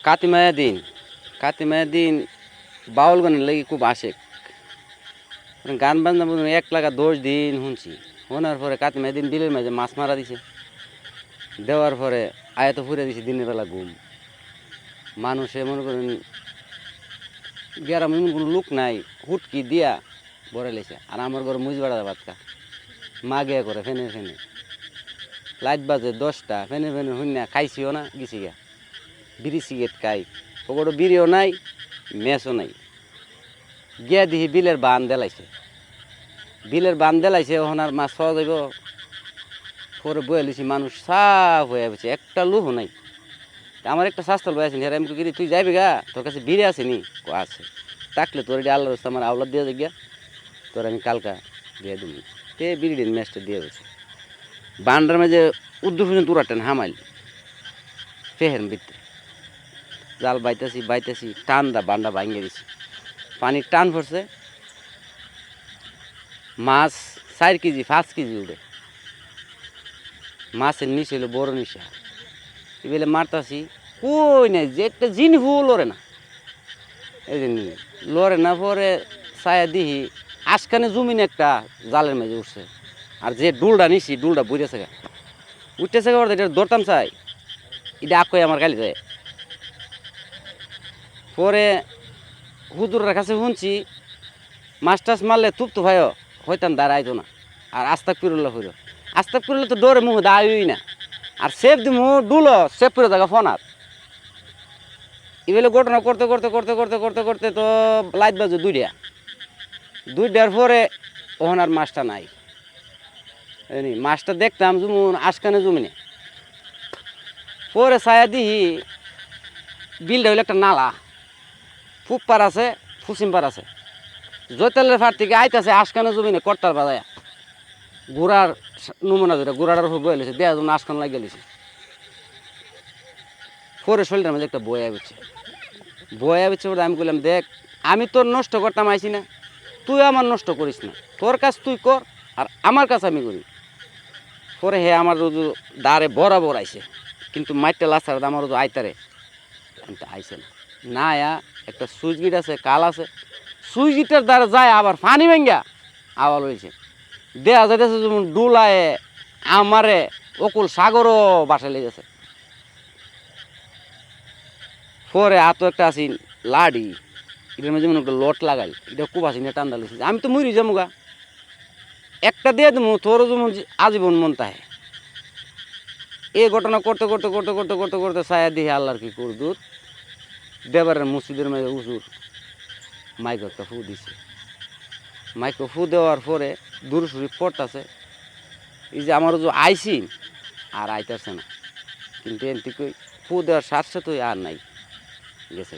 কাতি মায়া দিন বাউল গানের লাগি খুব আশেক গান বাজনা বুঝুন 1 লাগা 10 দিন শুনছি শোনার পরে কাতি মায়া দিন বিলের মাঝে মাছ মারা দিছে দেওয়ার পরে আয়াত ফুরে দিছে দিনের বেলা ঘুম মানুষে মনে করেন গ্রামে এমন কোনো লোক নাই হুটকি দিয়া বড় লেছে আর আমার ঘরে মুজ বাড়া ভাতকা মাগে করে ফেনে ফেনে লাইট বাজে 10টা ফেনে ফেনে শুনিয়া খাইছিও না গেছি গা বিড়ি সিগারেট খাই ওগুলো বিড়িও নাই মেসও নাই গিয়া দিহি বিলের বান দেলাইছে ওখানে আর মাছ পাওয়া যাইব পরে বয়ে লিছি মানুষ সাফ হয়ে গেছে একটা লুহো নাই আমার একটা শাস্ত্র বয়ে আছেন আমি কি তুই যাইবি গা তোর কাছে বিড়ি আছে নি আছে থাকলে তোর এটা আল্লাহ আমার আওলাদ দিয়ে যাই গিয়া তোর আমি কালকা দিয়ে দিবি তে বিড়ি দিন ম্যাচটা দিয়ে গেছে বান্ডার মাঝে উদ্দূর পর্যন্ত উড়াটেন হামাইল ফেহের ভিতরে জাল বাইতেছি টান দা বান্ডা ভাঙিয়ে দিছি পানির টান পড়ছে মাছ 4 কেজি 5 কেজি উঠে মাছের নিচে হলো বড় নিশা এবেলে মারতাছি কই নাই যে একটা জিন লড়ে না এই যে লড়ে না পরে ছায়া দিহি আজকানে জমিন একটা জালের মাঝে উঠছে আর যে ডুলটা নিছি ডুলটা বুঝেছে গা উঠতেছে গা এটা ধরতাম চাই এটা আকই আমার গালি যায় পরে হুজুরের কাছে শুনছি মাছ টাছ মারলে তুপ তো ভাইও হইতাম দাঁড়াইতো না আর আস্তাক পিরুল্লাহ হইল আস্তাক পিরুল্লাহ তো ডরে মুখ দাঁড়াই না আর সেফ দিমু ডুলো সেফ করে থাকা ফোনার এগুলো ঘটনা করতে করতে করতে করতে করতে করতে তো লাইট বাজে 2টার পরে ওখানে আর মাছটা নাই মাছটা দেখতাম যেমন আশকানে জমিনে পরে ছায়া দিহি বিলটা হইলে একটা নালা ফুপ পার আছে ফুসিম পার আছে জৈতালের ফার থেকে আইতাছে আশকানে জমিনে কর্তার বাজায় ঘোড়ার নমুনা যেটা ঘোড়াটার উপর বয়ে লেছে দেয়া যেমন আশকান লাগিয়ে লেছে পরে শরীরটার মাঝে একটা বয়া বেছে বলে আমি বললাম দেখ আমি তোর নষ্ট করতাম আইসি না তুই আমার নষ্ট করিস না তোর কাজ তুই কর আর আমার কাজ আমি করি পরে হে আমার দাঁড়ে বরাবর আইসে কিন্তু মাইটটা লাসার আমার আইতারে কিন্তু আইসে না আয়া একটা সুইচ গিট আছে কাল আছে সুইচ গিটার দ্বারা যায় আবার পানি ভেঙ্গা আবার হয়েছে দেয়া যাইতেছে যেমন ডুলায় আমারে অকুল সাগরও বাসায় লেগেছে পরে আতো একটা আসি লাড়ি এটার মধ্যে যেমন একটা লট লাগাই এটা খুব আসি না টান্দা লেগেছে আমি তো মরি যাবো গা একটা দিয়ে দেবো তোরও যেমন আজীবন মন তাহে এই ঘটনা করতে করতে করতে করতে করতে করতে ছায়া দিয়ে আল্লাহর কি করদুর দেবারের মসজিদের মাঝে উজুর মাইক একটা ফু দিছে মাইক ফু দেওয়ার পরে দূর শরীফ পড়তেছে এই যে আমার যে আইসি আর আইতাছে না কিন্তু এনটি কই ফু দেওয়ার সাথে সাথে আর নাই গেছে